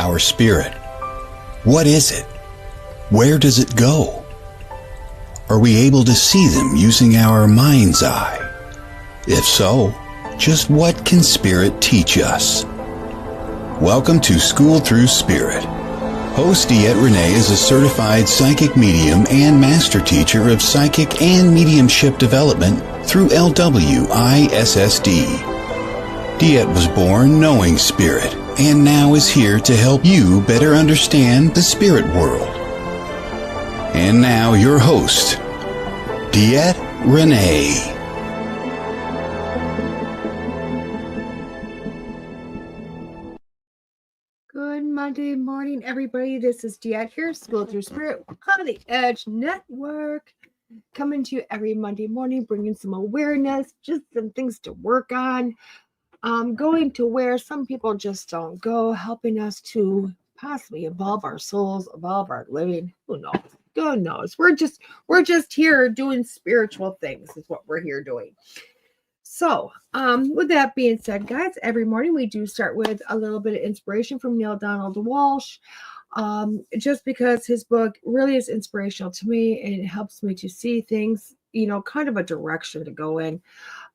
our spirit? What is it? Where does it go? Are we able to see them using our mind's eye? If so, just what can spirit teach us? Welcome to School Through Spirit. Host DeEtte Renee is a certified psychic medium and master teacher of psychic and mediumship development through LWISSD. DeEtte was born knowing spirit and now is here to help you better understand the spirit world. And now your host, DeEtte Renee. Good Monday morning, everybody. This is DeEtte here, School Through Spirit on the Edge Network. Coming to you every Monday morning, bringing some awareness, just some things to work on. Going to where some people just don't go, helping us to possibly evolve our souls, evolve our living. Who knows? God knows. We're just here doing spiritual things is what we're here doing. So, with that being said, guys, every morning we do start with a little bit of inspiration from Neil Donald Walsh. Just because his book really is inspirational to me and it helps me to see things, kind of a direction to go in.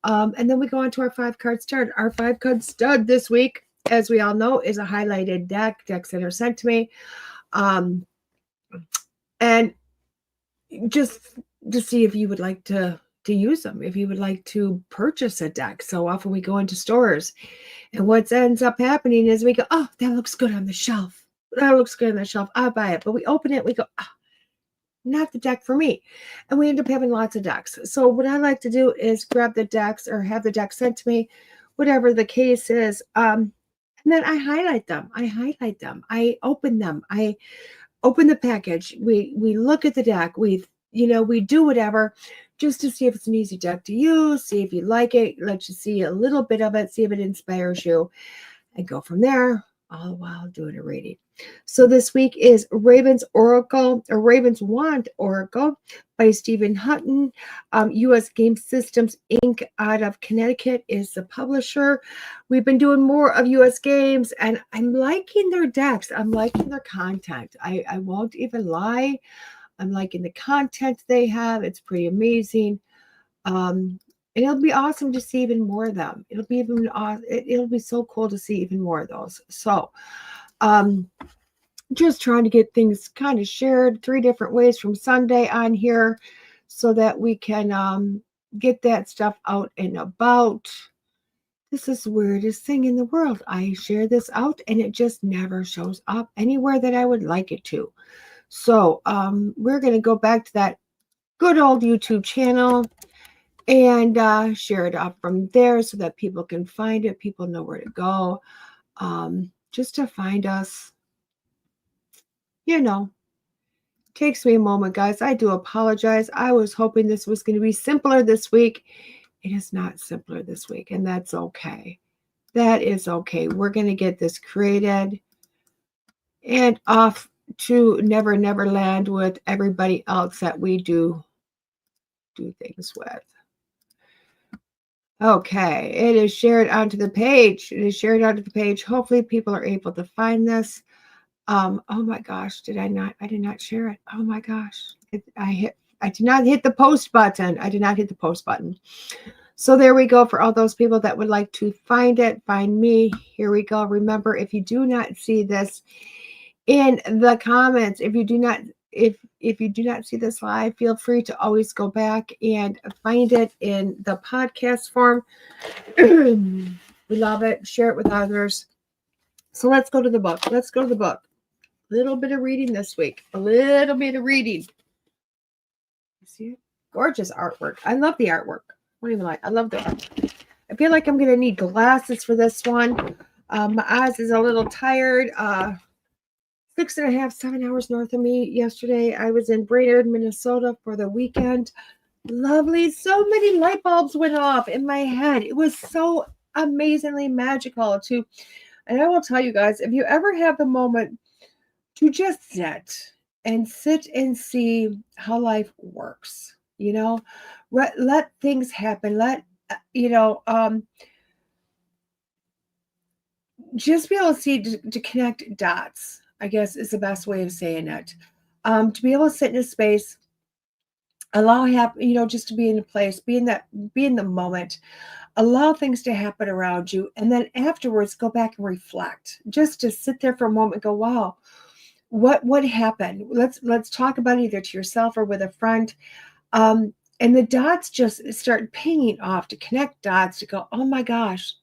And then we go on to our 5-card stud. Our 5-card stud this week, as we all know, is a highlighted deck. Decks that are sent to me. And just to see if you would like to use them, if you would like to purchase a deck. So often we go into stores and what ends up happening is we go, oh, that looks good on the shelf. That looks good on the shelf. I'll buy it. But we open it, we go, oh, not the deck for me. And we end up having lots of decks. So what I like to do is grab the decks or have the deck sent to me, whatever the case is. And then I highlight them. I open them. I open the package. We look at the deck. We do whatever just to see if it's an easy deck to use, see if you like it, let you see a little bit of it, see if it inspires you, and go from there, all the while doing a reading. So this week is Raven's Wand Oracle by Steven Hutton. U.S. Game Systems, Inc. out of Connecticut is the publisher. We've been doing more of U.S. games, and I'm liking their decks. I'm liking their content. I won't even lie. I'm liking the content they have. It's pretty amazing. And it'll be awesome to see even more of them. It'll be so cool to see even more of those. So, just trying to get things kind of shared 3 different ways from Sunday on here so that we can get that stuff out and about. This is the weirdest thing in the world. I share this out and it just never shows up anywhere that I would like it to. So we're going to go back to that good old YouTube channel and share it up from there so that people can find it. People know where to go just to find us. Takes me a moment, guys. I do apologize. I was hoping this was going to be simpler this week. It is not simpler this week, and that's okay. That is okay. We're going to get this created and off to Never Land with everybody else that we do things with. Okay, it is shared onto the page. Hopefully people are able to find this. Oh my gosh, I did not share it. Oh my gosh. I did not hit the post button. So there we go for all those people that would like to find it. Find me. Here we go. Remember, if you do not see this in the comments, if you do not see this live, feel free to always go back and find it in the podcast form. We love it. Share it with others. So let's go to the book. A little bit of reading this week. You see it? Gorgeous artwork. I love the artwork. I love the artwork. I feel like I'm going to need glasses for this one. My eyes is a little tired. 6.5, 7 hours north of me. Yesterday, I was in Brainerd, Minnesota for the weekend. Lovely. So many light bulbs went off in my head. It was so amazingly magical too. And I will tell you guys, if you ever have the moment to just sit and see how life works, let things happen. just be able to see, to connect dots, I guess is the best way of saying it. To be able to sit in a space, allow just to be in a place, be in the moment, allow things to happen around you, and then afterwards go back and reflect. Just to sit there for a moment and go, wow, what happened? Let's talk about it either to yourself or with a friend. And the dots just start pinging off, to connect dots, to go, oh my gosh.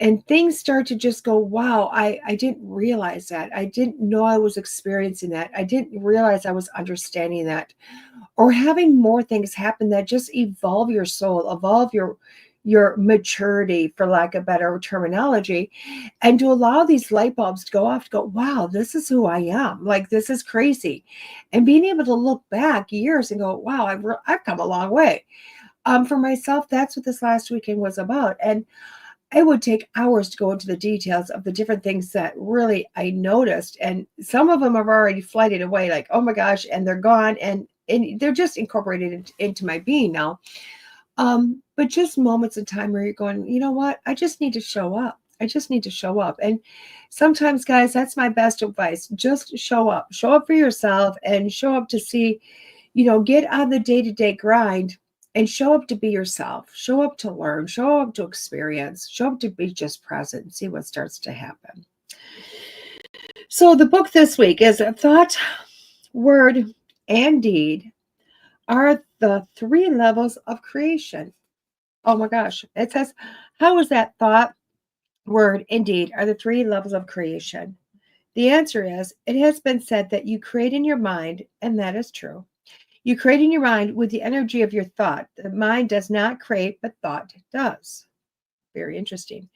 And things start to just go, wow, I didn't realize that. I didn't know I was experiencing that. I didn't realize I was understanding that. Or having more things happen that just evolve your soul, evolve your maturity, for lack of better terminology, and to allow these light bulbs to go off, to go, wow, this is who I am. Like, this is crazy. And being able to look back years and go, wow, I've come a long way. For myself, that's what this last weekend was about. And it would take hours to go into the details of the different things that really I noticed. And some of them have already flighted away, like, oh my gosh, and they're gone. And they're just incorporated into my being now. But just moments of time where you're going, you know what? I just need to show up. I just need to show up. And sometimes, guys, that's my best advice. Just show up. Show up for yourself, and show up to see, get out of the day-to-day grind and show up to be yourself. Show up to learn. Show up to experience. Show up to be just present and see what starts to happen. So the book this week is Thought, Word, and Deed are the 3 levels of creation. Oh my gosh. It says, how is that thought, word, and deed are the 3 levels of creation? The answer is, it has been said that you create in your mind, and that is true. You create in your mind with the energy of your thought. The mind does not create, but thought does. Very interesting.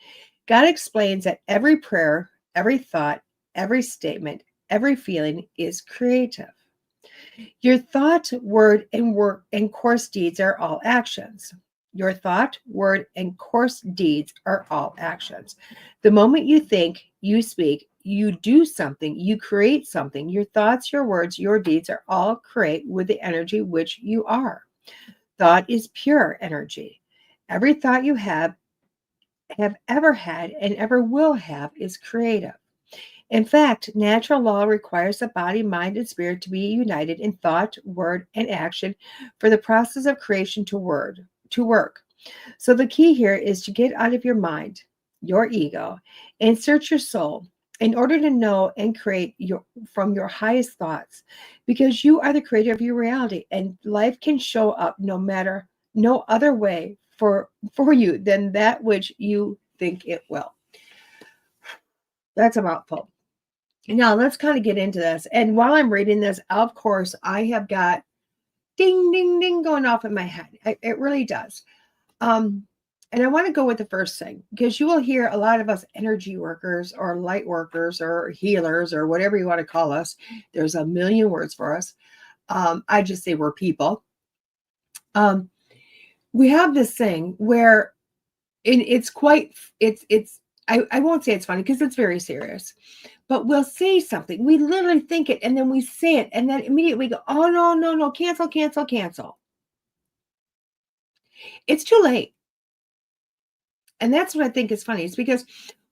God explains that every prayer, every thought, every statement, every feeling is creative. Your thought, word, and work and course deeds are all actions. Your thought, word, and course deeds are all actions. The moment you think, you speak, you do something, you create something. Your thoughts, your words, your deeds are all create with the energy which you are. Thought is pure energy. Every thought you have ever had, and ever will have is creative. In fact, natural law requires the body, mind, and spirit to be united in thought, word, and action for the process of creation to work. So the key here is to get out of your mind, your ego, and search your soul in order to know and create from your highest thoughts, because you are the creator of your reality, and life can show up no other way for you than that which you think it will. That's a mouthful. Now let's kind of get into this. And while I'm reading this, of course, I have got ding, ding, ding going off in my head. It really does. And I want to go with the first thing, because you will hear a lot of us energy workers or light workers or healers or whatever you want to call us. There's a million words for us. I just say we're people. We have this thing where it's I won't say it's funny, because it's very serious, but we'll say something. We literally think it, and then we say it, and then immediately we go, oh, no, cancel, cancel, cancel. It's too late. And that's what I think is funny, is because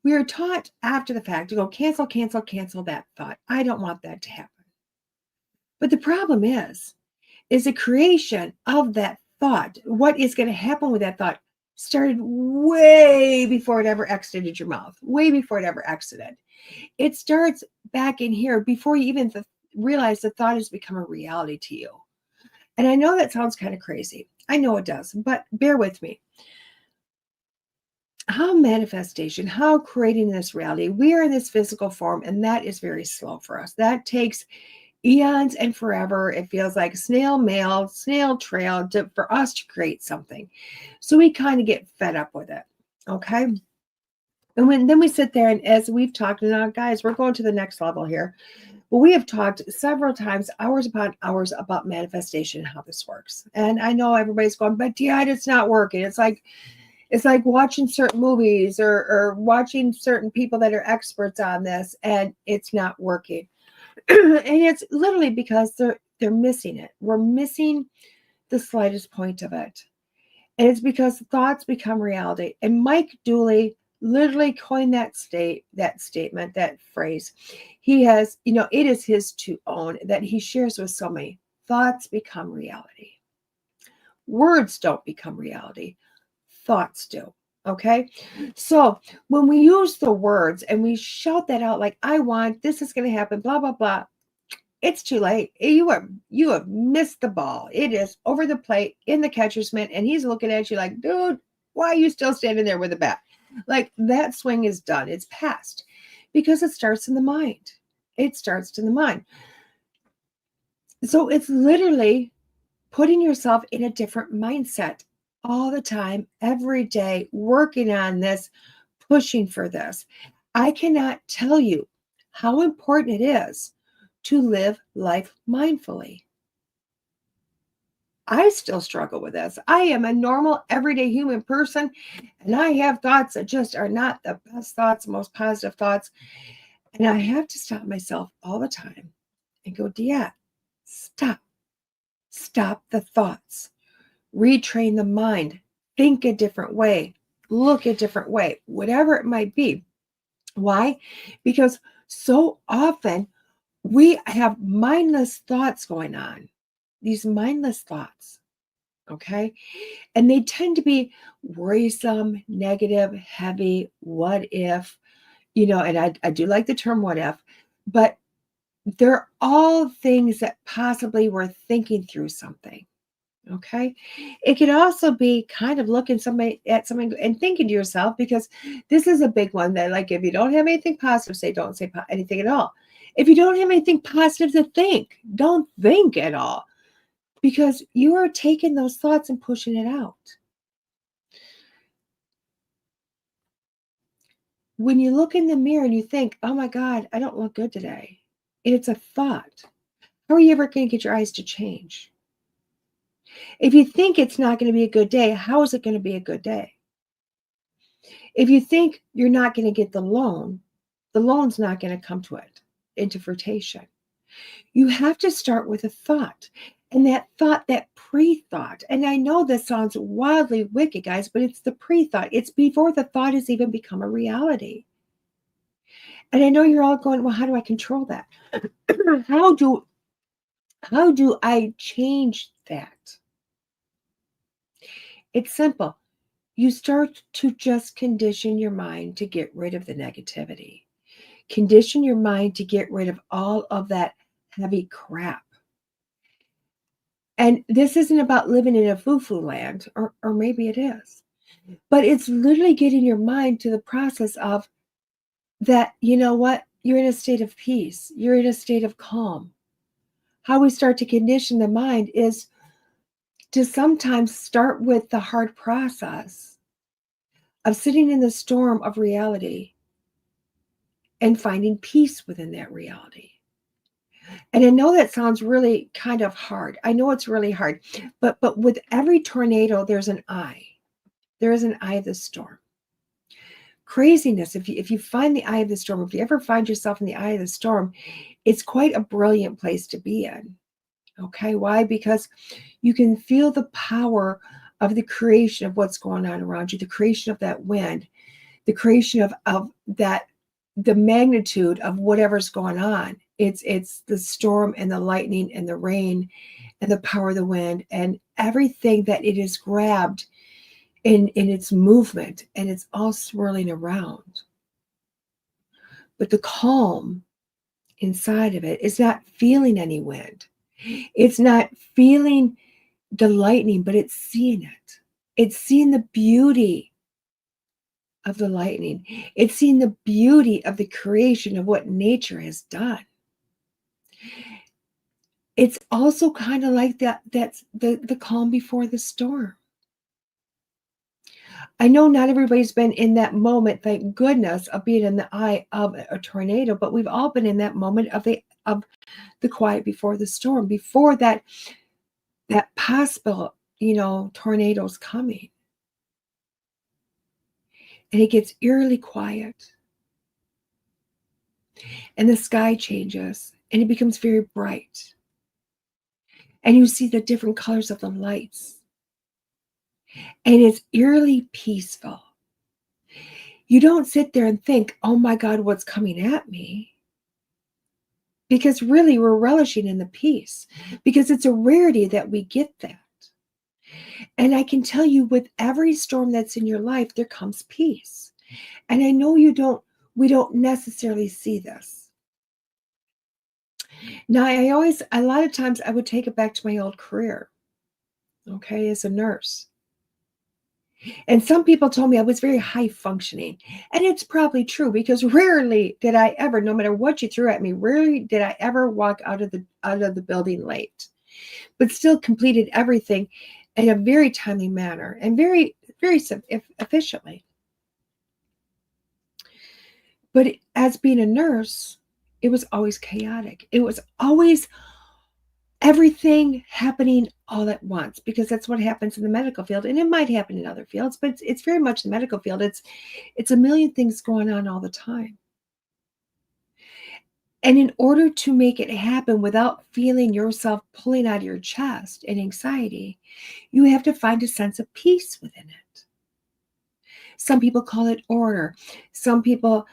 we are taught after the fact to go cancel, cancel, cancel that thought. I don't want that to happen. But the problem is the creation of that thought. What is going to happen with that thought started way before it ever exited your mouth, way before it ever exited. It starts back in here before you even realize the thought has become a reality to you. And I know that sounds kind of crazy. I know it does, but bear with me. How manifestation, how creating this reality, we are in this physical form, and that is very slow for us. That takes eons and forever. It feels like snail mail, snail trail for us to create something. So we kind of get fed up with it. Okay. And then we sit there, and as we've talked, now guys, we're going to the next level here. Well, we have talked several times, hours upon hours, about manifestation, how this works. And I know everybody's going, but DeEtte, it's not working. It's like watching certain movies or watching certain people that are experts on this, and it's not working. And it's literally because they're missing it. We're missing the slightest point of it. And it's because thoughts become reality. And Mike Dooley literally coined that statement, that phrase. He has, it is his to own, that he shares with so many. Thoughts become reality. Words don't become reality. Thoughts do. Okay. So when we use the words and we shout that out, like, I want, this is going to happen, blah, blah, blah, it's too late. You have missed the ball. It is over the plate in the catcher's mitt, and he's looking at you like, dude, why are you still standing there with a bat? Like, that swing is done. It's past, because it starts in the mind. It starts in the mind. So it's literally putting yourself in a different mindset all the time, every day, working on this, pushing for this. I cannot tell you how important it is to live life mindfully. I still struggle with this. I am a normal, everyday human person, and I have thoughts that just are not the best thoughts, most positive thoughts. And I have to stop myself all the time and go, DeEtte, stop. Stop the thoughts. Retrain the mind. Think a different way. Look a different way. Whatever it might be. Why? Because so often we have mindless thoughts going on. These mindless thoughts. Okay. And they tend to be worrisome, negative, heavy, what if, and I do like the term what if, but they're all things that possibly we're thinking through something. Okay. It can also be kind of looking at something and thinking to yourself, because this is a big one that, like, if you don't have anything positive, don't say anything at all. If you don't have anything positive to think, don't think at all, because you are taking those thoughts and pushing it out. When you look in the mirror and you think, oh my God, I don't look good today, it's a thought. How are you ever going to get your eyes to change? If you think it's not going to be a good day, how is it going to be a good day? If you think you're not going to get the loan's not going to come into fruition. You have to start with a thought. And that thought, that pre-thought, and I know this sounds wildly wicked, guys, but it's the pre-thought. It's before the thought has even become a reality. And I know you're all going, well, how do I control that? How do I change that? It's simple. You start to just condition your mind to get rid of the negativity. Condition your mind to get rid of all of that heavy crap. And this isn't about living in a foo-foo land, or maybe it is. But it's literally getting your mind to the process of that, you know what? You're in a state of peace. You're in a state of calm. How we start to condition the mind is to sometimes start with the hard process of sitting in the storm of reality and finding peace within that reality. And I know that sounds really kind of hard. I know it's really hard, but with every tornado, there's an eye. There is an eye of the storm. Craziness. If you find the eye of the storm, if you ever find yourself in the eye of the storm, it's quite a brilliant place to be in. Okay, why? Because you can feel the power of the creation of what's going on around you, the creation of that wind, the creation of that, the magnitude of whatever's going on. It's the storm and the lightning and the rain and the power of the wind and everything that it is grabbed in its movement, and it's all swirling around. But the calm inside of it is not feeling any wind. It's not feeling the lightning, but it's seeing it. It's seeing the beauty of the lightning. It's seeing the beauty of the creation of what nature has done. It's also kind of like that's the calm before the storm. I know not everybody's been in that moment, thank goodness, of being in the eye of a tornado, but we've all been in that moment of the quiet before the storm, before that possible, tornado's coming. And it gets eerily quiet. And the sky changes and it becomes very bright. And you see the different colors of the lights. And it's eerily peaceful. you don't sit there and think, oh my God, what's coming at me? Because really we're relishing in the peace, because it's a rarity that we get that. And I can tell you, with every storm that's in your life, there comes peace. And I know we don't necessarily see this. Now, a lot of times I would take it back to my old career, okay, as a nurse. And some people told me I was very high functioning. And it's probably true, because rarely did I ever, no matter what you threw at me, rarely did I ever walk out of the building late, but still completed everything in a very timely manner and very, very efficiently. But as being a nurse, it was always chaotic. It was always everything happening all at once, because that's what happens in the medical field. And it might happen in other fields, but it's very much the medical field. It's a million things going on all the time. And in order to make it happen without feeling yourself pulling out of your chest in anxiety, you have to find a sense of peace within it. Some people call it order. Some people,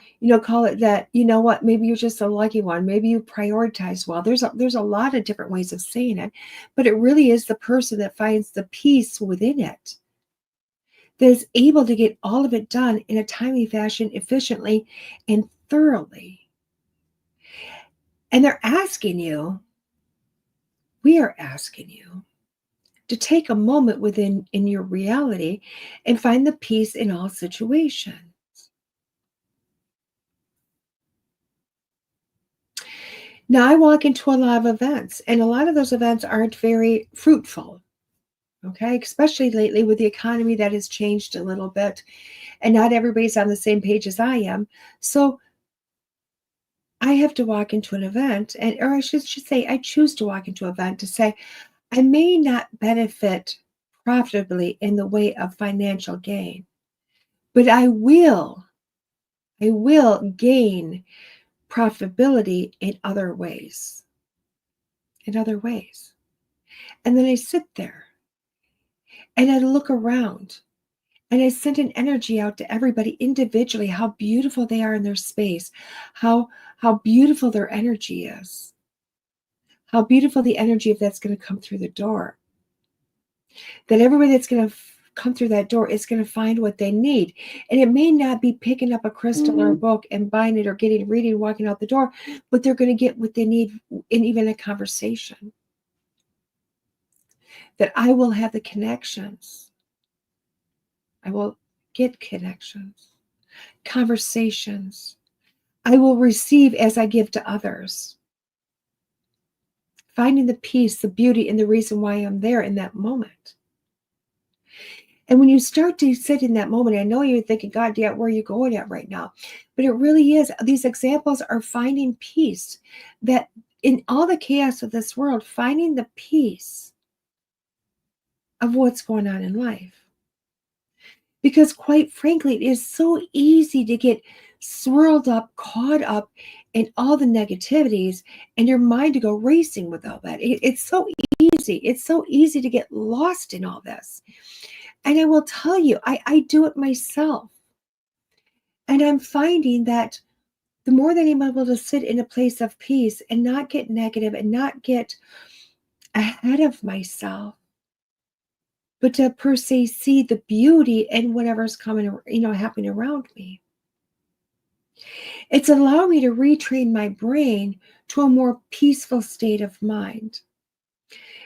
call it that, what, maybe you're just a lucky one. Maybe you prioritize well. There's a lot of different ways of saying it, but it really is the person that finds the peace within it that is able to get all of it done in a timely fashion, efficiently and thoroughly. And we are asking you to take a moment in your reality and find the peace in all situations. Now, I walk into a lot of events, and a lot of those events aren't very fruitful, okay? Especially lately with the economy that has changed a little bit, and not everybody's on the same page as I am. So I have to walk into an event, or I should say, I choose to walk into an event to say, I may not benefit profitably in the way of financial gain, but I will gain profitability in other ways. And then I sit there and I look around and I send an energy out to everybody individually, how beautiful they are in their space, how beautiful their energy is, how beautiful the energy of that's going to come through the door. That everybody that's going to come through that door is going to find what they need. And it may not be picking up a crystal or a book and buying it or reading, walking out the door, but they're going to get what they need in even a conversation. That I will have the connections. I will get connections, conversations. I will receive as I give to others. Finding the peace, the beauty, and the reason why I'm there in that moment. And when you start to sit in that moment, I know you're thinking, God, DeEtte, where are you going at right now? But it really is. These examples are finding peace. That in all the chaos of this world, finding the peace of what's going on in life. Because quite frankly, it is so easy to get swirled up, caught up in all the negativities, and your mind to go racing with all that. It's so easy. It's so easy to get lost in all this. And I will tell you, I do it myself. And I'm finding that the more that I'm able to sit in a place of peace and not get negative and not get ahead of myself, but to per se see the beauty in whatever's coming, happening around me. It's allowed me to retrain my brain to a more peaceful state of mind.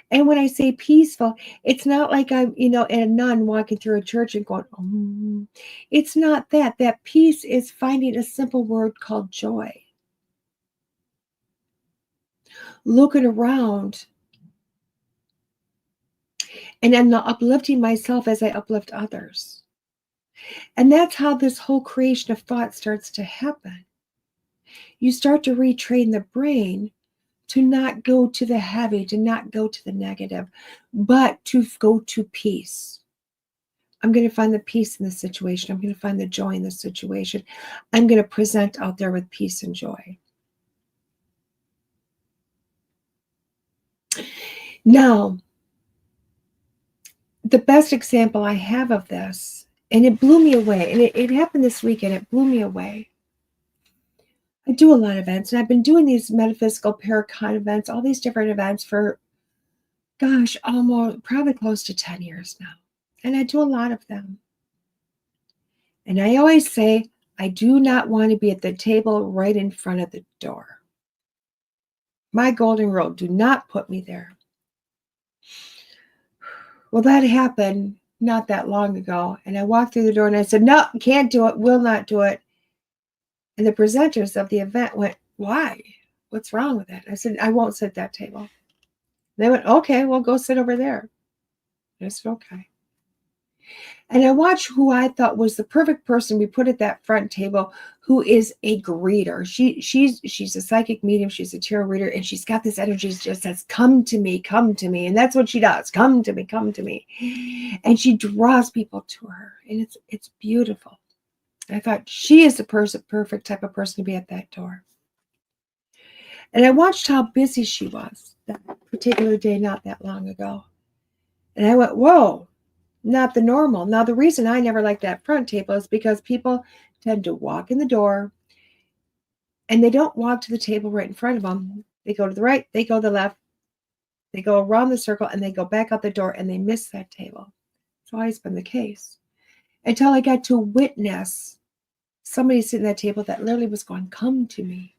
And when I say peaceful, it's not like I'm, a nun walking through a church and going, oh. It's not that. That peace is finding a simple word called joy. Looking around and I'm not uplifting myself as I uplift others. And that's how this whole creation of thought starts to happen. You start to retrain the brain to not go to the heavy, to not go to the negative, but to go to peace. I'm going to find the peace in the situation. I'm going to find the joy in the situation. I'm going to present out there with peace and joy. Now, the best example I have of this And it blew me away. And it happened this weekend. It blew me away. I do a lot of events, and I've been doing these metaphysical paracon events, all these different events for, gosh, almost probably close to 10 years now. And I do a lot of them. And I always say, I do not want to be at the table right in front of the door. My golden rule, do not put me there. Well, that happened not that long ago. And I walked through the door and I said, no, can't do it, will not do it. And the presenters of the event went, why? What's wrong with that? I said, I won't sit at that table. They went, okay, well, go sit over there. I said, okay. And I watched who I thought was the perfect person we put at that front table, who is a greeter. She's a psychic medium. She's a tarot reader, and she's got this energy that just says, come to me, come to me. And that's what she does. Come to me, come to me. And she draws people to her. And it's beautiful. And I thought she is the perfect type of person to be at that door. And I watched how busy she was that particular day not that long ago. And I went, whoa. Not the normal. Now, the reason I never like that front table is because people tend to walk in the door and they don't walk to the table right in front of them. They go to the right, they go to the left, they go around the circle, and they go back out the door and they miss that table. It's always been the case. Until I got to witness somebody sitting at that table that literally was going, come to me.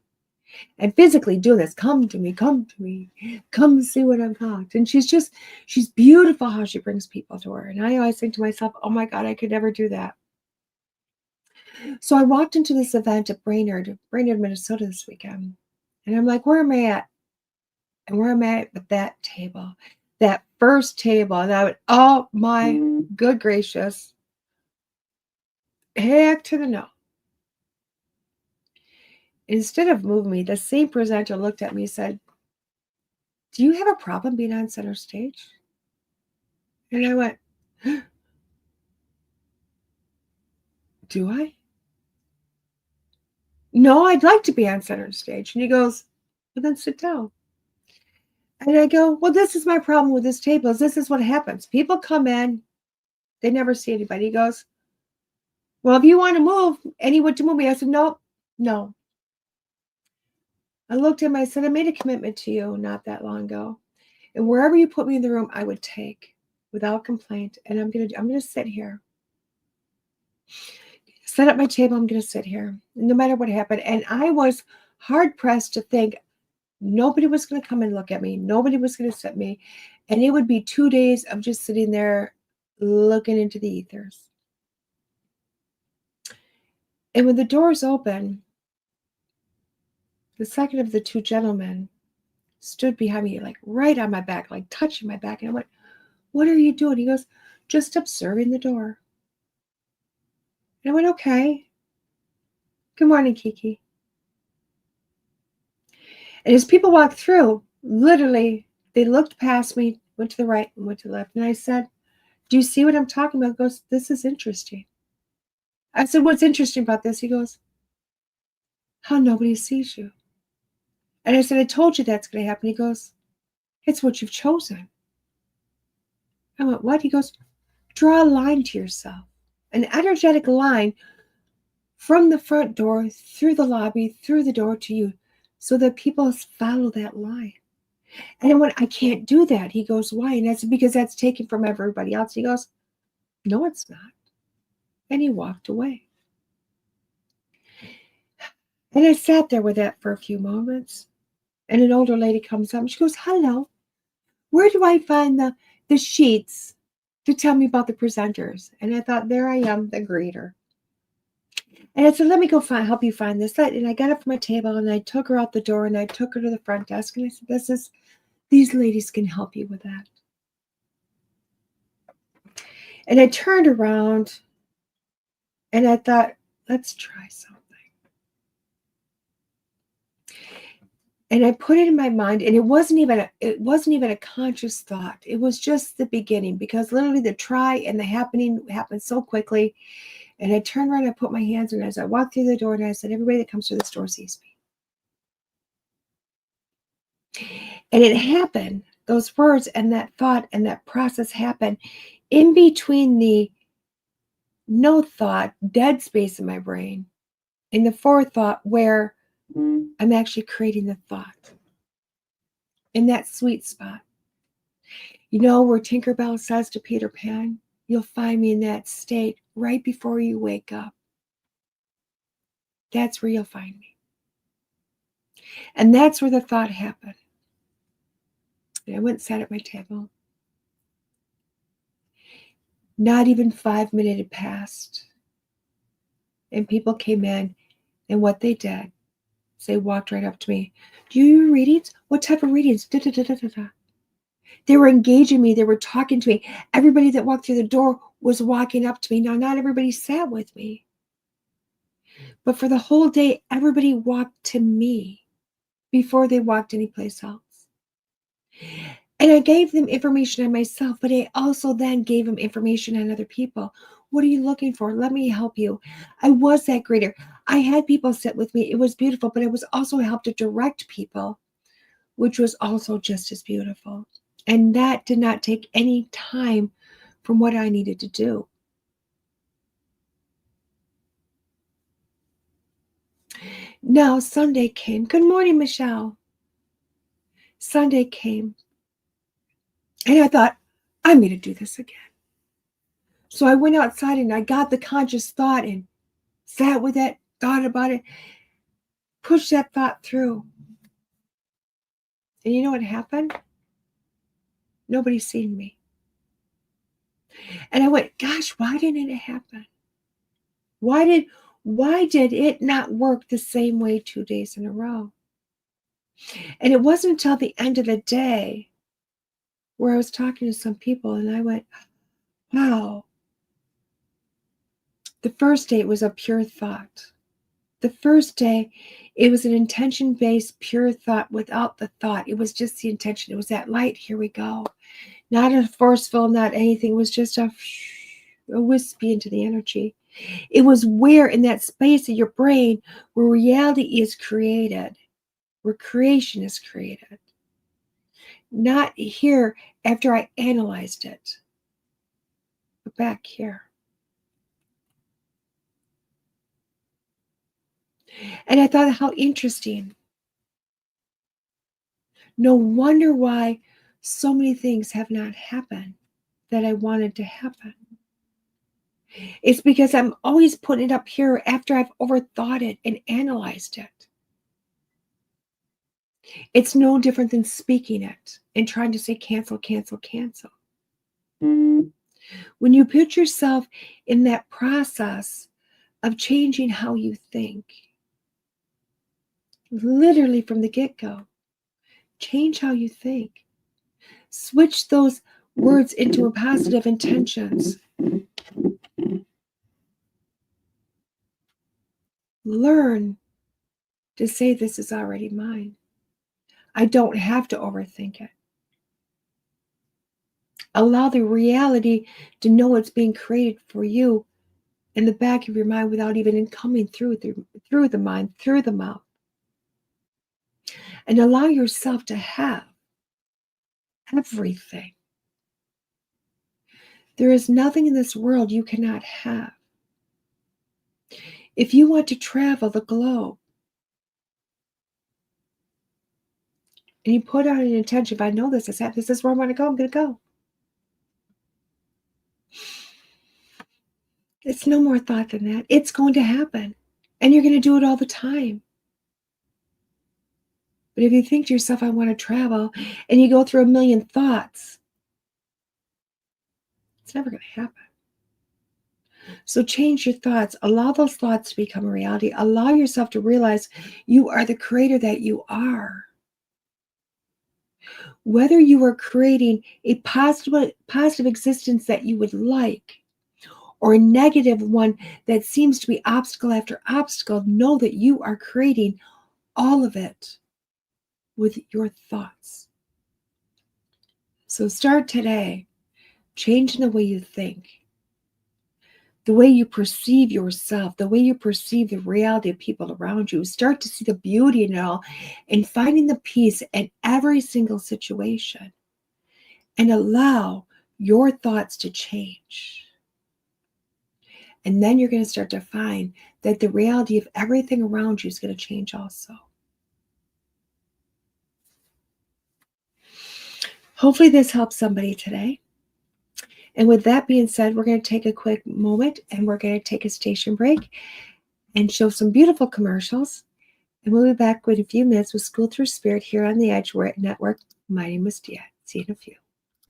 And physically doing this, come to me, come see what I'm talking. And she's beautiful how she brings people to her. And I always think to myself, oh my God, I could never do that. So I walked into this event at Brainerd, Minnesota this weekend. And I'm like, where am I at? And where am I at that table? That first table. And I went, oh my good gracious. Heck to the no. Instead of moving me, the same presenter looked at me and said, do you have a problem being on center stage? And I went, do I? No, I'd like to be on center stage. And he goes, well, then sit down. And I go, well, this is my problem with this table. This is what happens. People come in, they never see anybody. He goes, well, if you want to move, and he went to move me. I said, no. I looked at him, I said, I made a commitment to you not that long ago. And wherever you put me in the room, I would take without complaint. And I'm gonna sit here. Set up my table, I'm gonna sit here. No matter what happened. And I was hard pressed to think nobody was gonna come and look at me. Nobody was gonna sit me. And it would be 2 days of just sitting there looking into the ethers. And when the doors open, the second of the two gentlemen stood behind me, like right on my back, like touching my back. And I went, what are you doing? He goes, just observing the door. And I went, okay. Good morning, Kiki. And as people walked through, literally, they looked past me, went to the right and went to the left. And I said, do you see what I'm talking about? He goes, this is interesting. I said, what's interesting about this? He goes, how nobody sees you. And I said, I told you that's going to happen. He goes, it's what you've chosen. I went, what? He goes, draw a line to yourself, an energetic line from the front door, through the lobby, through the door to you, so that people follow that line. And I went, I can't do that. He goes, why? And I said, because that's taken from everybody else. He goes, no, it's not. And he walked away. And I sat there with that for a few moments. And an older lady comes up and she goes, hello, where do I find the sheets to tell me about the presenters? And I thought, there I am, the greeter. And I said, let me go help you find this. And I got up from my table and I took her out the door and I took her to the front desk. And I said, these ladies can help you with that. And I turned around and I thought, let's try something. And I put it in my mind, and it wasn't even a conscious thought. It was just the beginning, because literally the try and the happening happened so quickly. And I turned around, I put my hands in as I walked through the door, and I said, everybody that comes through this door sees me. And it happened, those words and that thought and that process happened in between the no thought, dead space in my brain. In the forethought where I'm actually creating the thought. In that sweet spot. You know where Tinkerbell says to Peter Pan, you'll find me in that state right before you wake up. That's where you'll find me. And that's where the thought happened. And I went and sat at my table. Not even 5 minutes had passed. And people came in, and what they did is they walked right up to me. Do you do readings? What type of readings? Da, da, da, da, da, da. They were engaging me. They were talking to me. Everybody that walked through the door was walking up to me. Now, not everybody sat with me. But for the whole day, everybody walked to me before they walked anyplace else. And I gave them information on myself, but I also then gave them information on other people. What are you looking for? Let me help you. I was that greeter. I had people sit with me. It was beautiful, but I was also helped to direct people, which was also just as beautiful. And that did not take any time from what I needed to do. Now, Sunday came. Good morning, Michelle. Sunday came. And I thought, I'm going to do this again. So I went outside and I got the conscious thought and sat with it, thought about it, pushed that thought through. And you know what happened? Nobody's seen me. And I went, gosh, why didn't it happen? Why did it not work the same way 2 days in a row? And it wasn't until the end of the day where I was talking to some people and I went, wow. The first day it was a pure thought. The first day it was an intention-based pure thought without the thought. It was just the intention. It was that light. Here we go. Not a forceful, not anything. It was just a wispy into the energy. It was where in that space of your brain where reality is created, where creation is created. Not here after I analyzed it, but back here. And I thought, how interesting. No wonder why so many things have not happened that I wanted to happen. It's because I'm always putting it up here after I've overthought it and analyzed it. It's no different than speaking it and trying to say cancel, cancel, cancel. When you put yourself in that process of changing how you think, literally from the get-go, change how you think. Switch those words into positive intentions. Learn to say this is already mine. I don't have to overthink it. Allow the reality to know it's being created for you in the back of your mind without even coming through the mind, through the mouth. And allow yourself to have everything. There is nothing in this world you cannot have. If you want to travel the globe, and you put out an intention, if I know this is where I want to go, I'm going to go. It's no more thought than that. It's going to happen. And you're going to do it all the time. But if you think to yourself, I want to travel, and you go through a million thoughts, it's never going to happen. So change your thoughts. Allow those thoughts to become a reality. Allow yourself to realize you are the creator that you are. Whether you are creating a positive existence that you would like, or a negative one that seems to be obstacle after obstacle, know that you are creating all of it with your thoughts. So start today, changing the way you think, the way you perceive yourself, the way you perceive the reality of people around you. Start to see the beauty in it all and finding the peace in every single situation, and allow your thoughts to change. And then you're going to start to find that the reality of everything around you is going to change also. Hopefully this helps somebody today. And with that being said, we're going to take a quick moment and we're going to take a station break and show some beautiful commercials. And we'll be back in a few minutes with School Through Spirit here on the Edge Network. My name is DeEtte. See you in a few.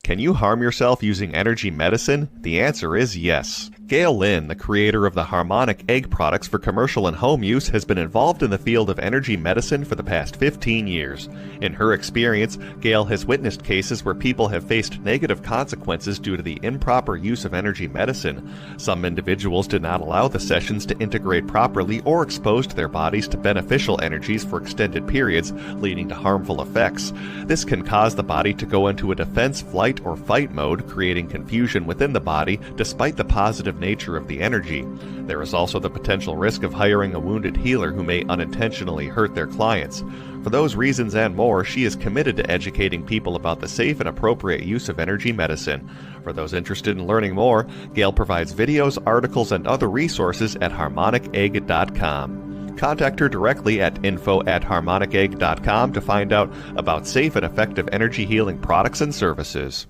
Can you harm yourself using energy medicine? The answer is yes. Gail Lynn, the creator of the Harmonic Egg products for commercial and home use, has been involved in the field of energy medicine for the past 15 years. In her experience, Gail has witnessed cases where people have faced negative consequences due to the improper use of energy medicine. Some individuals did not allow the sessions to integrate properly or exposed their bodies to beneficial energies for extended periods, leading to harmful effects. This can cause the body to go into a defense, flight, or fight mode, creating confusion within the body despite the positive nature of the energy. There is also the potential risk of hiring a wounded healer who may unintentionally hurt their clients. For those reasons and more, she is committed to educating people about the safe and appropriate use of energy medicine. For those interested in learning more, Gail provides videos, articles, and other resources at harmonicegg.com. Contact her directly at info@harmonicegg.com to find out about safe and effective energy healing products and services.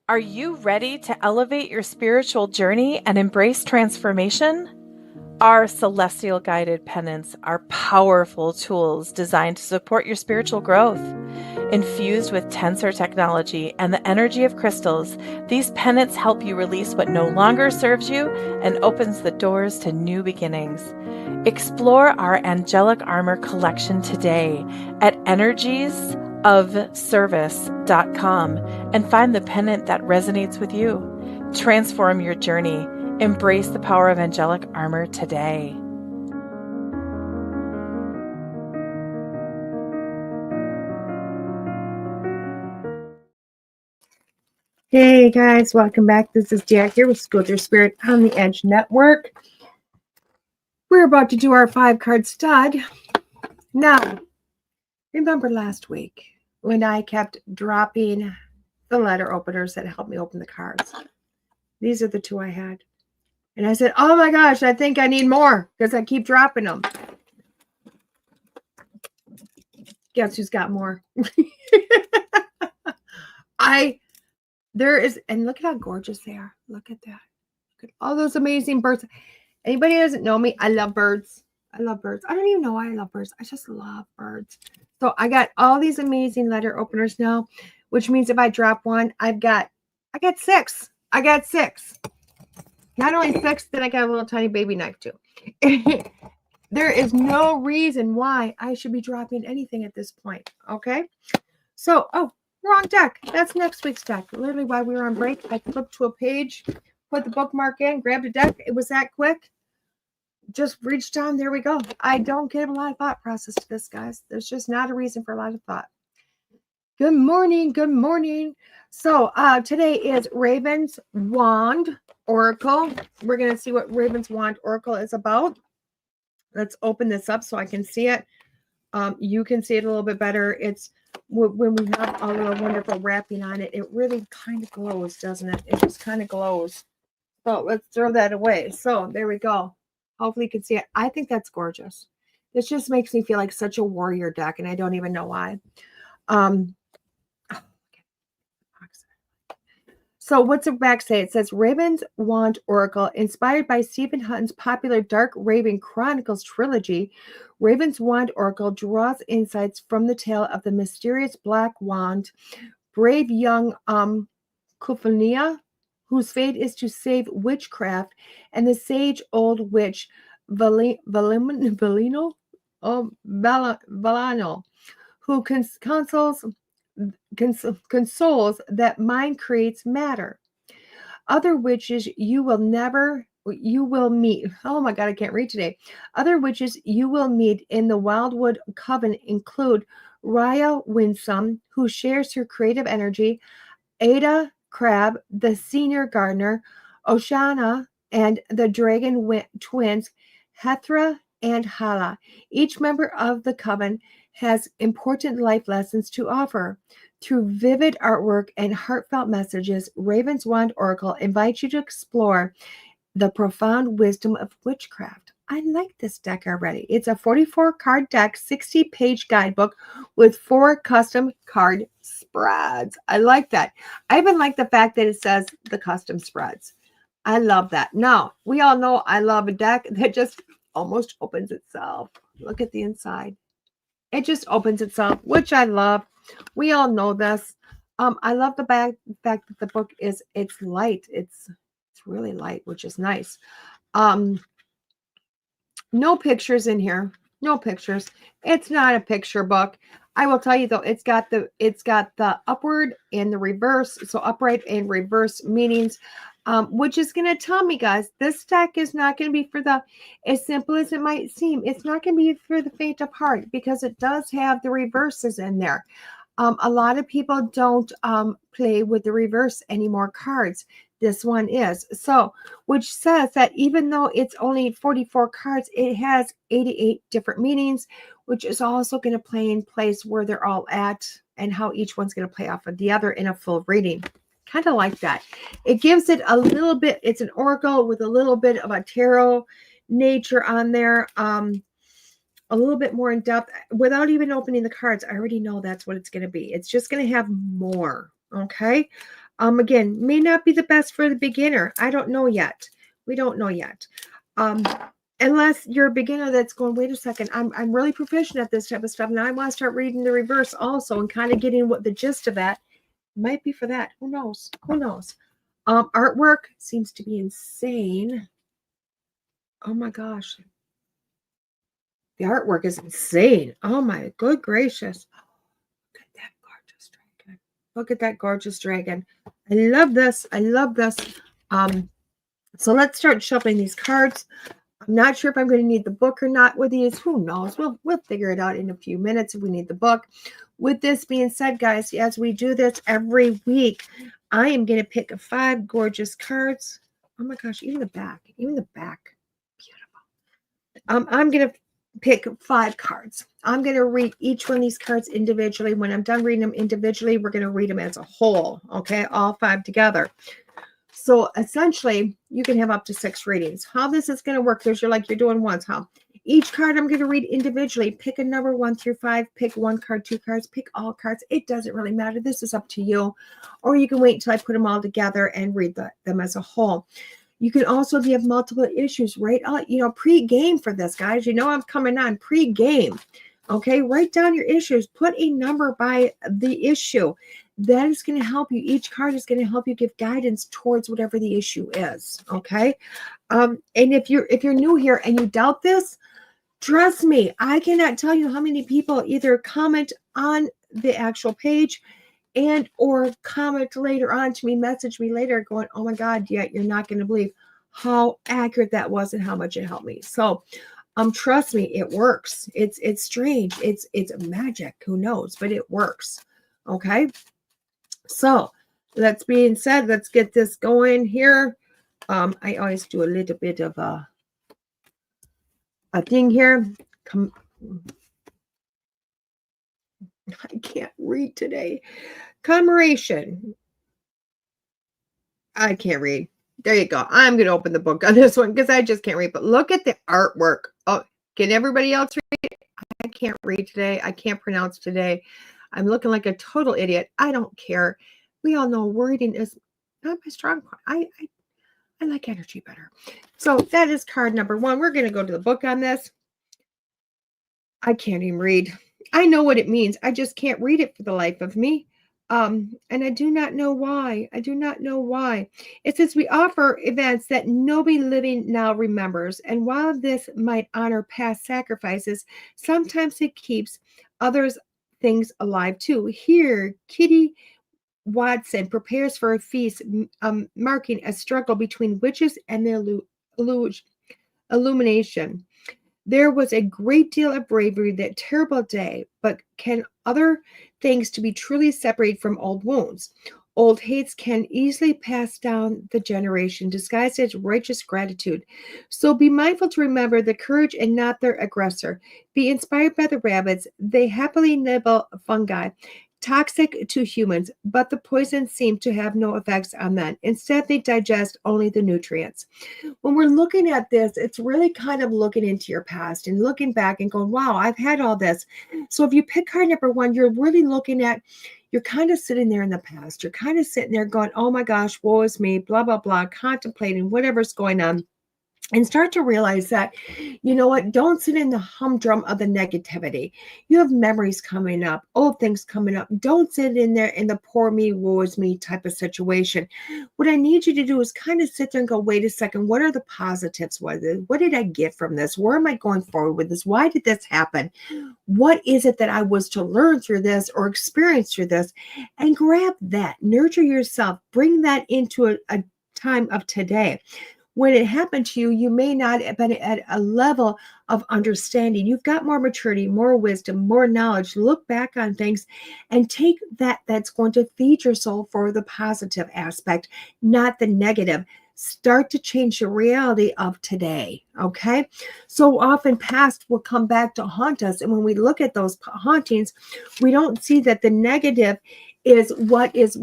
Are you ready to elevate your spiritual journey and embrace transformation? Our celestial guided pennants are powerful tools designed to support your spiritual growth. Infused with tensor technology and the energy of crystals, these pennants help you release what no longer serves you and opens the doors to new beginnings. Explore our angelic armor collection today at energiesofservice.com and find the pennant that resonates with you. Transform your journey. Embrace the power of angelic armor today. Hey guys, welcome back. This is DeEtte here with School Through Spirit on the Edge Network. We're about to do our 5-card stud. Now, remember last week when I kept dropping the letter openers that helped me open the cards? These are the 2 I had. And I said, oh my gosh, I think I need more because I keep dropping them. Guess who's got more? And look at how gorgeous they are. Look at that. Look at all those amazing birds. Anybody who doesn't know me, I love birds. I love birds. I don't even know why I love birds. I just love birds. So I got all these amazing letter openers now, which means if I drop one, I got 6. I got 6. Not only 6, then I got a little tiny baby knife too. There is no reason why I should be dropping anything at this point. Okay. So, wrong deck. That's next week's deck. Literally while we were on break, I flipped to a page, put the bookmark in, grabbed a deck. It was that quick. Just reached down. There we go. I don't give a lot of thought process to this, guys. There's just not a reason for a lot of thought. Good morning. Good morning. So today is Raven's Wand Oracle. We're going to see what Raven's Wand Oracle is about. Let's open this up so I can see it. You can see it a little bit better. It's when we have all the wonderful wrapping on it, it really kind of glows, doesn't it? It just kind of glows. So let's throw that away. So there we go. Hopefully you can see it. I think that's gorgeous. This just makes me feel like such a warrior deck, and I don't even know why. So what's the back say? It says Raven's Wand Oracle, inspired by Steven Hutton's popular Dark Raven Chronicles trilogy. Raven's Wand Oracle draws insights from the tale of the mysterious Black Wand, brave young Kuphania, whose fate is to save witchcraft, and the sage old witch Valino, who consoles that mind creates matter. Other witches you will meet. Oh my God, I can't read today. Other witches you will meet in the Wildwood Coven include Raya Winsome, who shares her creative energy, Ada Crab, the senior gardener, Oshana, and the dragon twins, Hethra and Hala. Each member of the coven has important life lessons to offer. Through vivid artwork and heartfelt messages, Raven's Wand Oracle invites you to explore The Profound Wisdom of Witchcraft. I like this deck already. It's a 44 card deck, 60-page guidebook with 4 custom card spreads. I like that. I even like the fact that it says the custom spreads. I love that. Now, we all know I love a deck that just almost opens itself. Look at the inside. It just opens itself, which I love. We all know this. I love the fact that the book it's light. It's really light, which is nice. No pictures in here. No pictures. It's not a picture book. I will tell you though, it's got the upward and the reverse. So upright and reverse meanings, which is going to tell me, guys, this deck is not going to be for the, as simple as it might seem, it's not going to be for the faint of heart, because it does have the reverses in there. A lot of people don't play with the reverse anymore cards. This one is. So, which says that even though it's only 44 cards, it has 88 different meanings, which is also going to play in place where they're all at and how each one's going to play off of the other in a full reading. Kind of like that. It gives it a little bit, it's an oracle with a little bit of a tarot nature on there. A little bit more in depth without even opening the cards. I already know that's what it's going to be. It's just going to have more. Okay. Again, may not be the best for the beginner. I don't know yet. We don't know yet. Unless you're a beginner that's going, wait a second, I'm really proficient at this type of stuff. Now I want to start reading the reverse also and kind of getting what the gist of that might be for that. Who knows? Who knows? Artwork seems to be insane. Oh my gosh. The artwork is insane. Oh my good gracious. Look at that gorgeous dragon. Look at that gorgeous dragon. I love this. I love this. So let's start shuffling these cards. I'm not sure if I'm going to need the book or not with these. Who knows? We'll figure it out in a few minutes if we need the book. With this being said, guys, as we do this every week, I am going to pick 5 gorgeous cards. Oh my gosh, even the back. Beautiful. I'm going to pick 5 cards. I'm going to read each one of these cards individually. When I'm done reading them individually, we're going to read them as a whole. Okay, all 5 together. So essentially, you can have up to 6 readings. How this is going to work, there's you're doing once, huh? Each card I'm going to read individually. Pick a number 1 through 5. Pick 1 card, 2 cards. Pick all cards. It doesn't really matter. This is up to you. Or you can wait until I put them all together and read them as a whole. You can also, if you have multiple issues, write out, pre-game for this, guys. I'm coming on pre-game. Okay, write down your issues. Put a number by the issue. That is going to help you. Each card is going to help you give guidance towards whatever the issue is. Okay, and if you're new here and you doubt this, trust me, I cannot tell you how many people either comment on the actual page and or comment later on to me, message me later going, oh my God, yeah, you're not going to believe how accurate that was and how much it helped me. So trust me, it works. It's strange. It's magic. Who knows? But it works. Okay. So that being said, let's get this going here. I always do a little bit of a thing here. I can't read today. Commemoration. I can't read. There you go. I'm going to open the book on this one because I just can't read. But look at the artwork. Oh, can everybody else read? I can't read today. I can't pronounce today. I'm looking like a total idiot. I don't care. We all know reading is not my strong point. I like energy better. So that is card number 1. We're going to go to the book on this. I can't even read. I know what it means. I just can't read it for the life of me. And I do not know why. I do not know why. It says we offer events that nobody living now remembers. And while this might honor past sacrifices, sometimes it keeps others things alive too. Here, Kitty Watson prepares for a feast, marking a struggle between witches and the illumination. There was a great deal of bravery that terrible day, but can other things to be truly separated from old wounds? Old hates can easily pass down the generation, disguised as righteous gratitude. So be mindful to remember the courage and not their aggressor. Be inspired by the rabbits. They happily nibble fungi. toxic to humans, but the poisons seem to have no effects on them. Instead, they digest only the nutrients. When we're looking at this, it's really kind of looking into your past and looking back and going, wow, I've had all this. So if you pick card number 1, you're really looking at, you're kind of sitting there in the past. You're kind of sitting there going, oh my gosh, woe is me, blah, blah, blah, contemplating whatever's going on. And start to realize that, you know what, don't sit in the humdrum of the negativity. You have memories coming up, old things coming up. Don't sit in there in the poor me, woe is me type of situation. What I need you to do is kind of sit there and go, wait a second, what are the positives? What did I get from this? Where am I going forward with this? Why did this happen? What is it that I was to learn through this or experience through this? And grab that, nurture yourself, bring that into a time of today. When it happened to you, you may not have been at a level of understanding. You've got more maturity, more wisdom, more knowledge. Look back on things and take that's going to feed your soul for the positive aspect, not the negative. Start to change the reality of today, okay? So often past will come back to haunt us. And when we look at those hauntings, we don't see that the negative is what, it's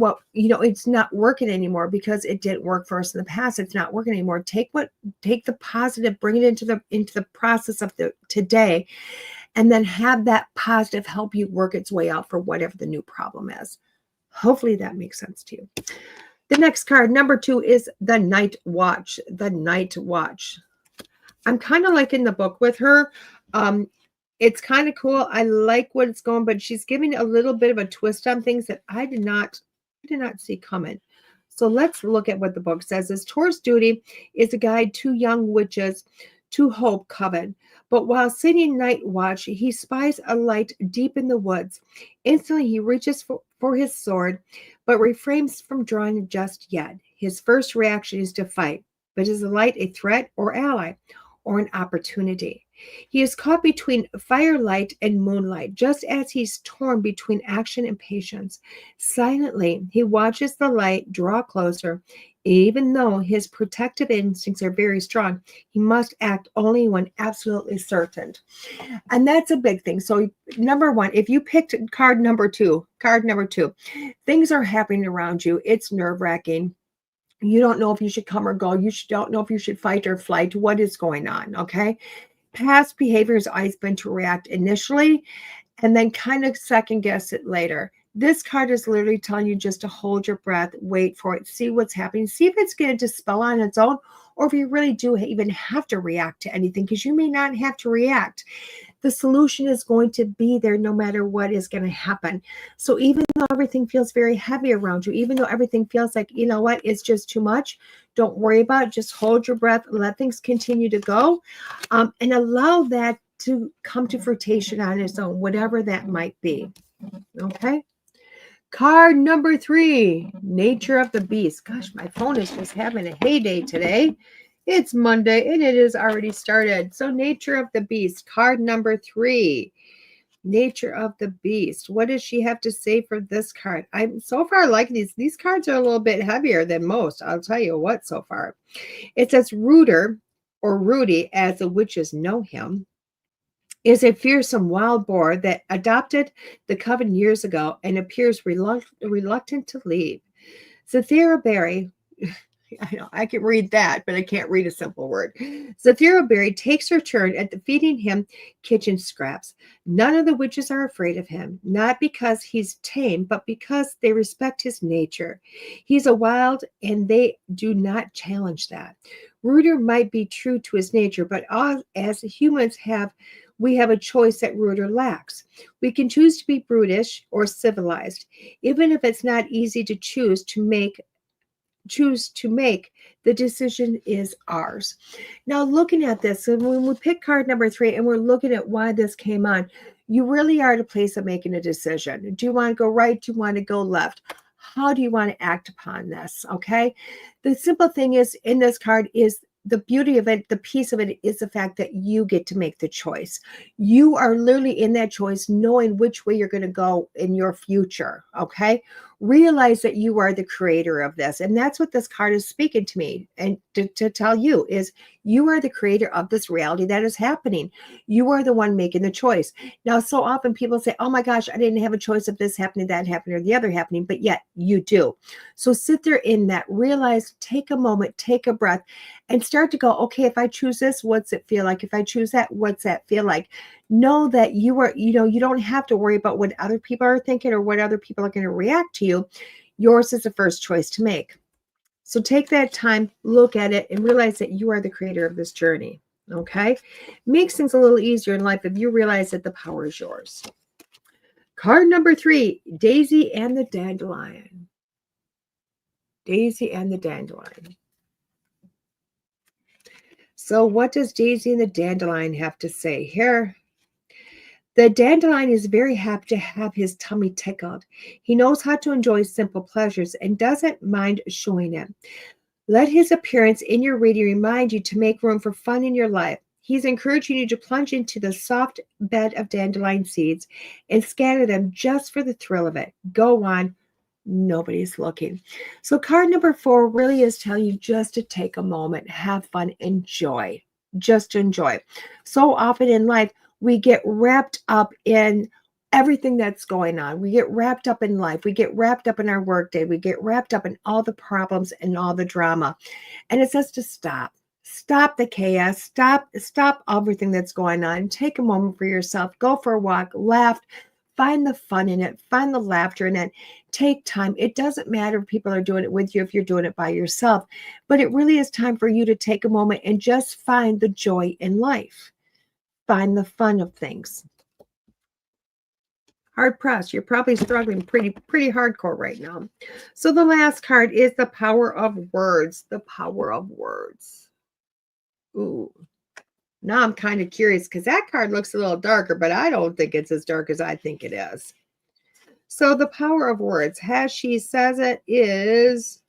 not working anymore because it didn't work for us in the past. It's not working anymore. Take the positive, bring it into the process of the today, and then have that positive help you work its way out for whatever the new problem is. Hopefully that makes sense to you. The next card, number 2, is the Night Watch. The Night Watch. I'm kind of liking the book with her. It's kind of cool. I like what it's going, but she's giving a little bit of a twist on things that I did not see coming. So let's look at what the book says. His tour's duty is to guide 2 young witches to Hope Coven. But while sitting night watch, he spies a light deep in the woods. Instantly, he reaches for his sword, but refrains from drawing it just yet. His first reaction is to fight. But is the light a threat or ally or an opportunity? He is caught between firelight and moonlight, just as he's torn between action and patience. Silently, he watches the light draw closer. Even though his protective instincts are very strong, he must act only when absolutely certain. And that's a big thing. So number 1, if you picked card number 2, things are happening around you. It's nerve-wracking. You don't know if you should come or go. You don't know if you should fight or flight. What is going on, okay? Past behavior has always been to react initially and then kind of second guess it later. This card is literally telling you just to hold your breath, wait for it, see what's happening, see if it's going to dispel on its own, or if you really do even have to react to anything, because you may not have to react. The solution is going to be there no matter what is going to happen. So even though everything feels very heavy around you, even though everything feels like, you know what, it's just too much, don't worry about it. Just hold your breath, let things continue to go, and allow that to come to fruition on its own, whatever that might be. Okay. Card number 3, Nature of the Beast. Gosh, my phone is just having a heyday today. It's Monday and it is already started. So Nature of the Beast, card number 3. Nature of the Beast. What does she have to say for this card? I'm so far like these. These cards are a little bit heavier than most. I'll tell you what so far. It says Rooter, or Rudy, as the witches know him, is a fearsome wild boar that adopted the coven years ago and appears reluctant to leave. Zathira Berry, I know I can read that, but I can't read a simple word. Zathira Berry takes her turn at feeding him kitchen scraps. None of the witches are afraid of him, not because he's tame, but because they respect his nature. He's a wild, and they do not challenge that. Rooter might be true to his nature, but as humans we have a choice that Rooter lacks. We can choose to be brutish or civilized, even if it's not easy to choose to make, the decision is ours. Now, looking at this, so when we pick card number 3 and we're looking at why this came on, you really are at a place of making a decision. Do you want to go right? Do you want to go left? How do you want to act upon this? Okay. The simple thing is, in this card, is the beauty of it, the piece of it, is the fact that you get to make the choice. You are literally in that choice, knowing which way you're going to go in your future. Okay. Realize that you are the creator of this. And that's what this card is speaking to me and to tell you is you are the creator of this reality that is happening. You are the one making the choice. Now, so often people say, oh my gosh, I didn't have a choice of this happening, that happening, or the other happening, but yet you do. So sit there in that, realize, take a moment, take a breath, and start to go, okay, if I choose this, what's it feel like? If I choose that, what's that feel like? Know that you are, you don't have to worry about what other people are thinking or what other people are going to react to you. Yours is the first choice to make. So take that time, look at it, and realize that you are the creator of this journey. Okay? Makes things a little easier in life if you realize that the power is yours. Card number 3, Daisy and the Dandelion. Daisy and the Dandelion. So what does Daisy and the Dandelion have to say here? The dandelion is very happy to have his tummy tickled. He knows how to enjoy simple pleasures and doesn't mind showing it. Let his appearance in your reading remind you to make room for fun in your life. He's encouraging you to plunge into the soft bed of dandelion seeds and scatter them just for the thrill of it. Go on. Nobody's looking. So card number 4 really is telling you just to take a moment, have fun, enjoy. Just enjoy. So often in life, we get wrapped up in everything that's going on. We get wrapped up in life. We get wrapped up in our workday. We get wrapped up in all the problems and all the drama. And it says to stop. Stop the chaos. Stop everything that's going on. Take a moment for yourself. Go for a walk. Laugh. Find the fun in it. Find the laughter in it. Take time. It doesn't matter if people are doing it with you, if you're doing it by yourself. But it really is time for you to take a moment and just find the joy in life. Find the fun of things. Hard pressed. You're probably struggling pretty hardcore right now. So the last card is the power of words. The power of words. Ooh. Now I'm kind of curious because that card looks a little darker, but I don't think it's as dark as I think it is. So the power of words, as she says it, is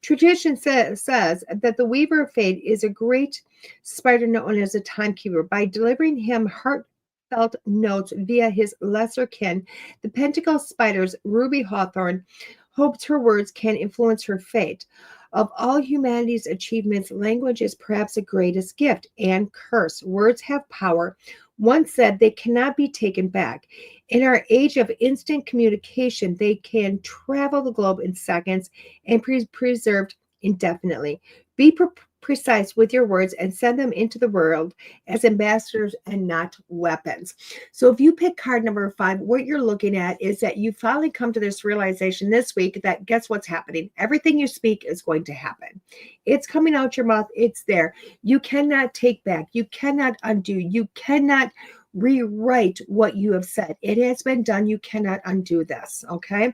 tradition says that the weaver of fate is a great spider known as a timekeeper. By delivering him heartfelt notes via his lesser kin, the pentacle spider's Ruby Hawthorne hopes her words can influence her fate. Of all humanity's achievements, language is perhaps the greatest gift and curse. Words have power. Once said, they cannot be taken back. In our age of instant communication, they can travel the globe in seconds and be preserved indefinitely. Be precise with your words and send them into the world as ambassadors and not weapons. So if you pick card number 5, what you're looking at is that you finally come to this realization this week that guess what's happening? Everything you speak is going to happen. It's coming out your mouth. It's there. You cannot take back. You cannot undo. You cannot rewrite what you have said. It has been done. You cannot undo this. Okay.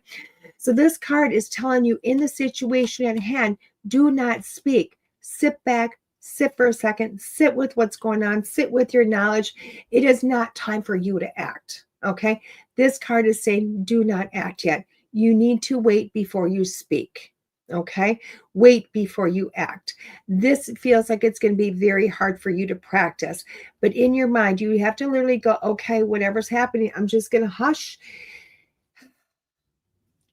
So this card is telling you in the situation at hand, do not speak. Sit back, sit for a second, sit with what's going on, sit with your knowledge. It is not time for you to act. Okay. This card is saying do not act yet. You need to wait before you speak. Okay. Wait before you act. This feels like it's going to be very hard for you to practice, but in your mind, you have to literally go, okay, whatever's happening, I'm just going to hush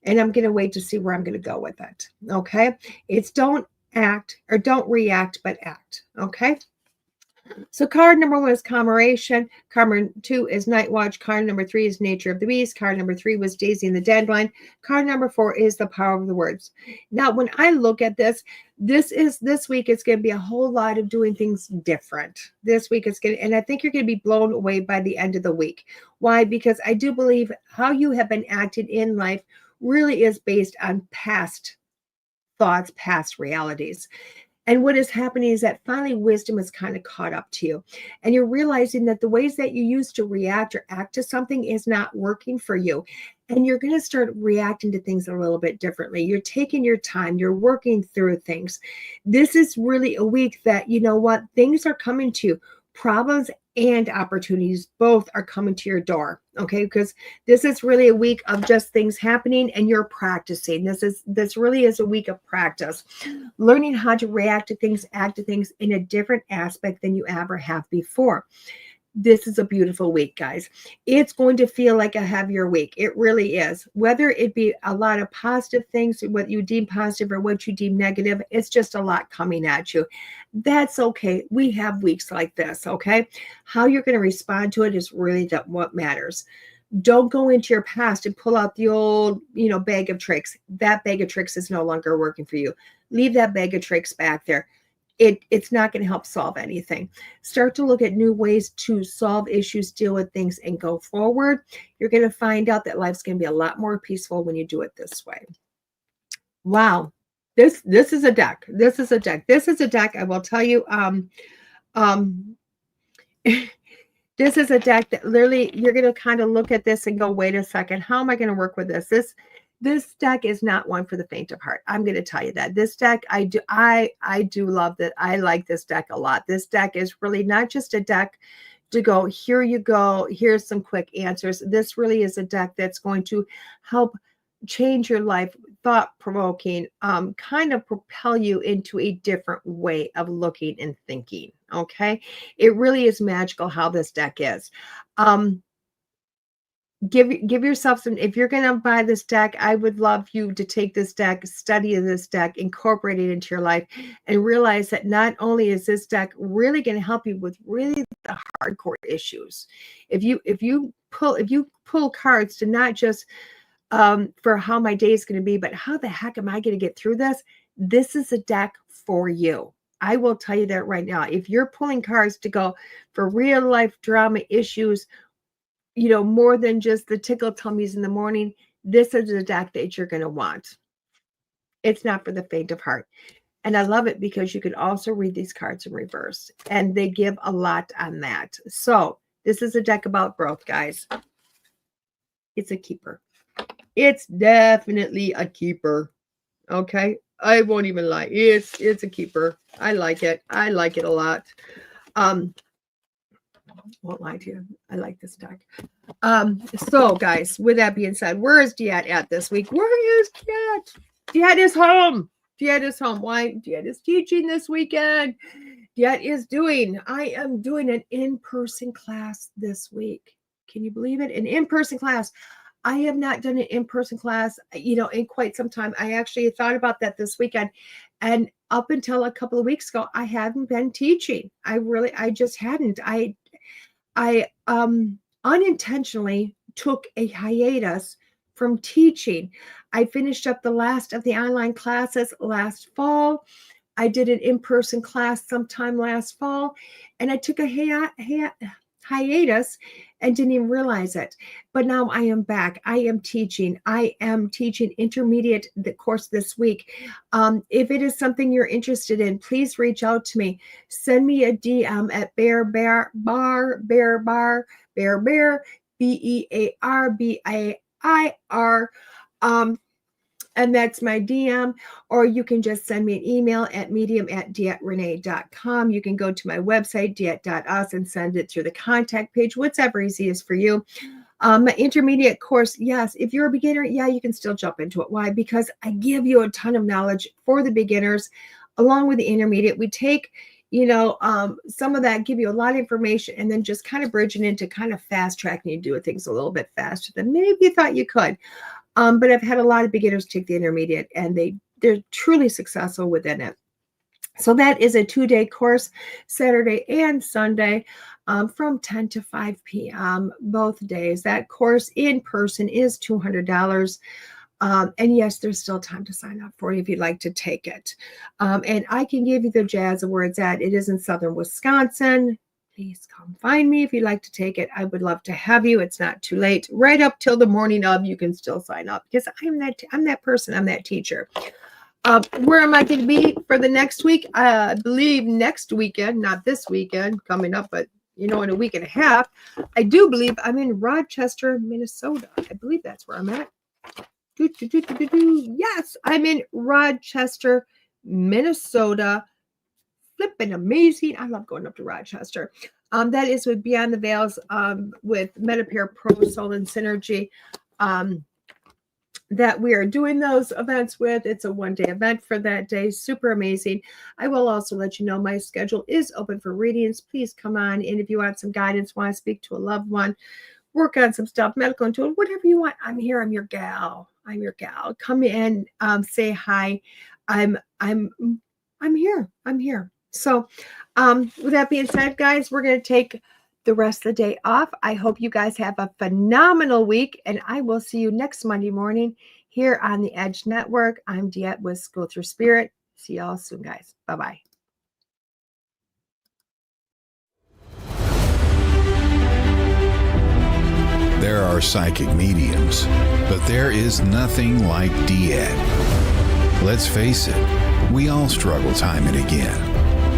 and I'm going to wait to see where I'm going to go with it. Okay. It's don't act or don't react, but act. Okay. So card number 1 is commemoration. Card 2 is night watch. Card number 3 is nature of the beast. Card number 3 was Daisy and the Dandelion. Card number 4 is the power of the words. Now, when I look at this week, it's going to be a whole lot of doing things different. This week it's going to, and I think you're going to be blown away by the end of the week. Why? Because I do believe how you have been acted in life really is based on past thoughts, past realities. And what is happening is that finally wisdom is kind of caught up to you. And you're realizing that the ways that you used to react or act to something is not working for you. And you're going to start reacting to things a little bit differently. You're taking your time. You're working through things. This is really a week that, you know what, things are coming to you. Problems and opportunities both are coming to your door. Okay, because this is really a week of just things happening and you're practicing. This really is a week of practice, learning how to react to things, act to things in a different aspect than you ever have before. this is a beautiful week, guys. It's going to feel like a heavier week. It really is. Whether it be a lot of positive things, what you deem positive or what you deem negative, it's just a lot coming at you. That's okay. We have weeks like this, okay? How you're going to respond to it is really what matters. Don't go into your past and pull out the old, bag of tricks. That bag of tricks is no longer working for you. Leave that bag of tricks back there. It's not going to help solve anything. Start to look at new ways to solve issues, deal with things, and go forward. You're going to find out that life's going to be a lot more peaceful when you do it this way. Wow. This is a deck. This is a deck. This is a deck. I will tell you, this is a deck that literally you're going to kind of look at this and go, wait a second, how am I going to work with this? This deck is not one for the faint of heart. I'm going to tell you that. This deck, I do love that. I like this deck a lot. This deck is really not just a deck to go, here you go, here's some quick answers. This really is a deck that's going to help change your life, thought-provoking, kind of propel you into a different way of looking and thinking, okay? It really is magical how this deck is. Give yourself some, if you're going to buy this deck, I would love you to take this deck, study this deck, incorporate it into your life, and realize that not only is this deck really going to help you with really the hardcore issues. If you pull cards to not just for how my day is going to be, but how the heck am I going to get through this? This is a deck for you. I will tell you that right now. If you're pulling cards to go for real life drama issues, more than just the tickle tummies in the morning, this is a deck that you're going to want. It's not for the faint of heart. And I love it because you can also read these cards in reverse, and they give a lot on that. So this is a deck about growth, guys. It's a keeper. It's definitely a keeper. Okay. I won't even lie. It's a keeper. I like it. I like it a lot. Won't lie to you. I like this deck. So guys, with that being said, where is DeEtte at this week? Where is DeEtte? DeEtte is home. DeEtte is home. Why? DeEtte is teaching this weekend. I am doing an in-person class this week. Can you believe it? An in-person class. I have not done an in-person class, in quite some time. I actually thought about that this weekend. And up until a couple of weeks ago, I hadn't been teaching. I just hadn't. I unintentionally took a hiatus from teaching. I finished up the last of the online classes last fall. I did an in-person class sometime last fall, and I took a hiatus and didn't even realize it. But now I am back. I am teaching intermediate the course this week. If it is something you're interested in, please reach out to me. Send me a DM at bear BEARBAIR. And that's my DM, or you can just send me an email at medium@DeEtteRenee.com. You can go to my website, DeEtte.us, and send it through the contact page, whatever easiest for you. My intermediate course, yes, if you're a beginner, yeah, you can still jump into it. Why? Because I give you a ton of knowledge for the beginners, along with the intermediate. We take, some of that, give you a lot of information, and then just kind of bridge it into kind of fast tracking you, do things a little bit faster than maybe you thought you could. But I've had a lot of beginners take the intermediate, and they're truly successful within it. So that is a 2-day course, Saturday and Sunday, from 10 to 5 p.m. both days. That course in person is $200. And yes, there's still time to sign up for it if you'd like to take it. And I can give you the jazz of where it's at. It is in southern Wisconsin. Please come find me if you'd like to take it. I would love to have you. It's not too late. Right up till the morning of, you can still sign up, because I'm that person. I'm that teacher. Where am I going to be for the next week? I believe next weekend, not this weekend coming up, but in a week and a half. I do believe I'm in Rochester, Minnesota. I believe that's where I'm at. Yes, I'm in Rochester, Minnesota. Flipping amazing. I love going up to Rochester. That is with Beyond the Veils, with Medicare Pro Soul and Synergy. that we are doing those events with. It's a 1-day event for that day. Super amazing. I will also let you know my schedule is open for readings. Please come on in if you want some guidance, want to speak to a loved one, work on some stuff, medical intuitive, whatever you want. I'm here. I'm your gal. Come in, say hi. I'm here. I'm here. So with that being said, guys, we're going to take the rest of the day off. I hope you guys have a phenomenal week, and I will see you next Monday morning here on the Edge Network. I'm DeEtte with Go Through Spirit. See y'all soon, guys. Bye-bye. There are psychic mediums, but there is nothing like DeEtte. Let's face it, we all struggle time and again.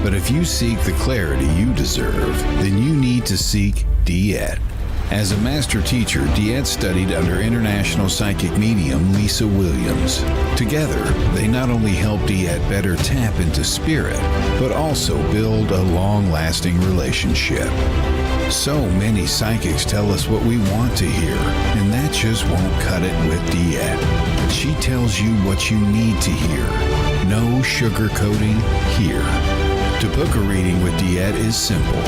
But if you seek the clarity you deserve, then you need to seek DeEtte. As a master teacher, DeEtte studied under international psychic medium Lisa Williams. Together, they not only help DeEtte better tap into spirit, but also build a long-lasting relationship. So many psychics tell us what we want to hear, and that just won't cut it with DeEtte. She tells you what you need to hear. No sugarcoating here. To book a reading with DeEtte is simple.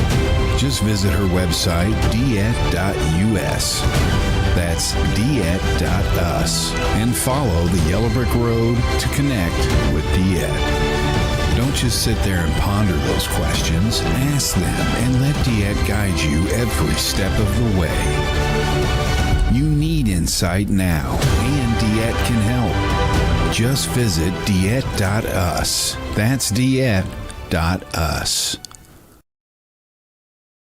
Just visit her website, DeEtte.us. That's DeEtte.us. And follow the Yellow Brick Road to connect with DeEtte. Don't just sit there and ponder those questions. Ask them and let DeEtte guide you every step of the way. You need insight now, and DeEtte can help. Just visit DeEtte.us. That's DeEtte.us.